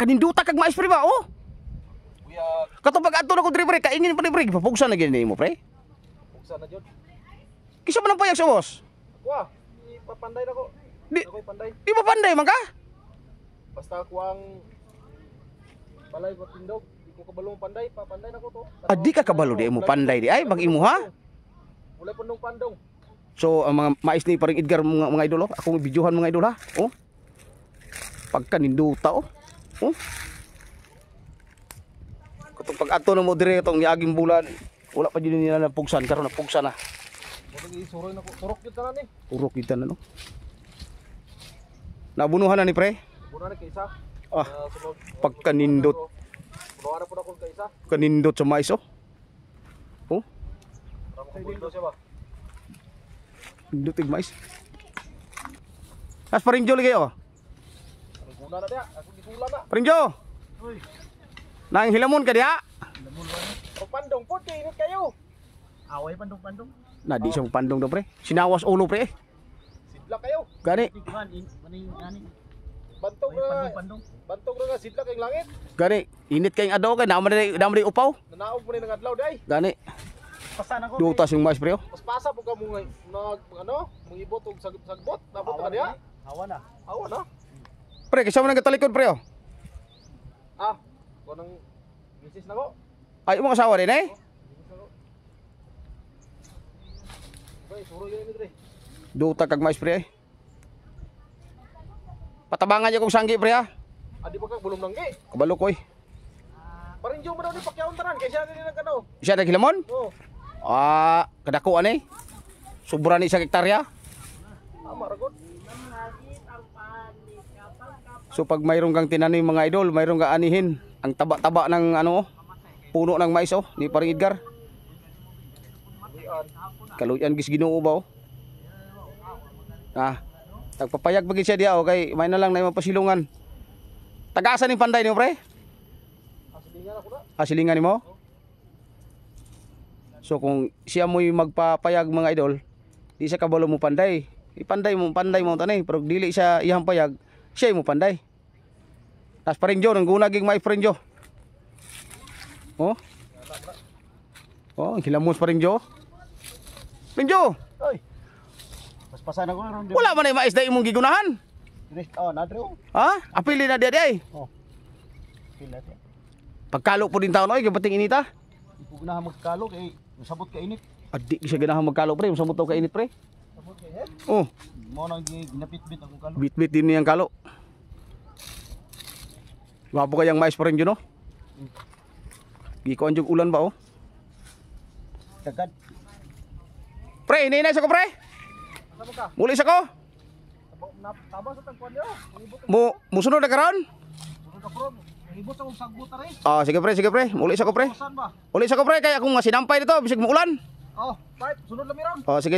kaninduta kag mais pre ba oh. Kuya, Katong pag adto na ko diri pre, kaingin pa ni pre, papugsa na gini mo pre. buksan na jud. Kisa man ang payag sa boss? Kuha, ipapanday na ko. Di, Ako'y panday. di ba panday man ka? Basta ako ang balay ko tindog. Di ko kabalong panday, papanday na ko to. Ah, di ka kabalo di mo panday di ay mag-imo ha. Wala pandong pandong. So ang mga mais ni paring Edgar mga idol oh, akong videohan mga idol ha. Oh. Pagka ninduta oh. Oh. Katong pag adto na mo dire katong niaging bulan, wala pa din nila napugsan karon napugsa na. Wala isuroy na ko. Turok jud tanan ni. Urok kita na no. Nabunuhan na ni pre. Muna na kay isa. Ah, Sunod. pagkanindot. Bawa na po na ko kay isa. Kanindot sa mais oh. Oh, Para mo kundo siya ba? dutig mais. As paring Jo lagi oh. Ang guna na dia. Ako gisulan na. Paring Jo. Uy. Nang hilamon ka diha. Pag pandong po, init kayo. Away pandong-pandong. Na di siya pandong do pre. Sinawas ulo pre. Sidla kayo. Gani, Bantog na. Bantog na nga sidla kayong langit. gani. Init kayong adaw kay naman di upaw. Nanaog mo rin ng adlaw day. Gani. Pasan ako. Dutas yung mais pre oh. Mas pasa po ka mo nag ano, mungibot og sagbot. Nabot ka diha. Awan na. Awa na. Pre, kisa mo nang katalikod pre oh. Ah, kunang misis na ko. Ay mo asawa din eh. Bay, suro yun ni dre. Duta kag mais pre eh. Patabangan niya kong sanggi pre ha. Adi pa ka bulong nanggi. Kabalo ko eh. Paring jo mo daw ni pakyaon tanan kay siya ganyan nagkano. Siya naghilamon? Oh, Ah, kadakuan eh. Sobra ni sa hektarya. ama ra gud. So pag mayroong kang tinanim mga idol, mayroong ka anihin ang taba-taba ng ano, puno ng mais oh, ni paring Edgar. Dian. Kaluyan gis Ginoo ba oh. Ah, tagpapayag bagay siya diha oh, kay may na lang na mapasilungan. Tagasa ning panday niyo pre? Aslingan ako na. Ah, silingan nimo? So kung siya mo'y magpapayag mga idol, di siya kabalo mo panday. Ipanday mo tanay, pero dili siya iyang payag, siya mo panday. Tas paring Jo nang gunaging may paring Jo. Oh. Oh, hilamos paring Jo. Paring Jo, Oy. Paspasan ako ron. wala man ay mais na imong gigunahan. Oh, nadro. Ha? Apili na diay. Oh. Pila siya. Pagkalo po din taon oy, kabating inita. Ipo na magkalo kay sabot ka init. Adi siya ganahan magkalo pre, samot taw ka init pre. Sabot kay head. Oh, Mo nang ginapit-bit akong kalo. bit-bit din niyang kalo. Wapo kayang mais pa rin yun, no? Gikuan yung ulan ba, oh? Dagad. Pre, ininay sa ko, pre? Asa mo ka? Muli sa ko? Taba sa tagpuan niyo. Mungibot Musunod na karon? sunod ka from. Mungibot sa sagbot ta rin. Ah, sige pre. Muli sa ko, pre. Pasan ba? Uli sa ko, pre. Kaya kung nga sinampay dito, bisig mo ulan. Oh, right. Sunod lang miron. Oh, sige.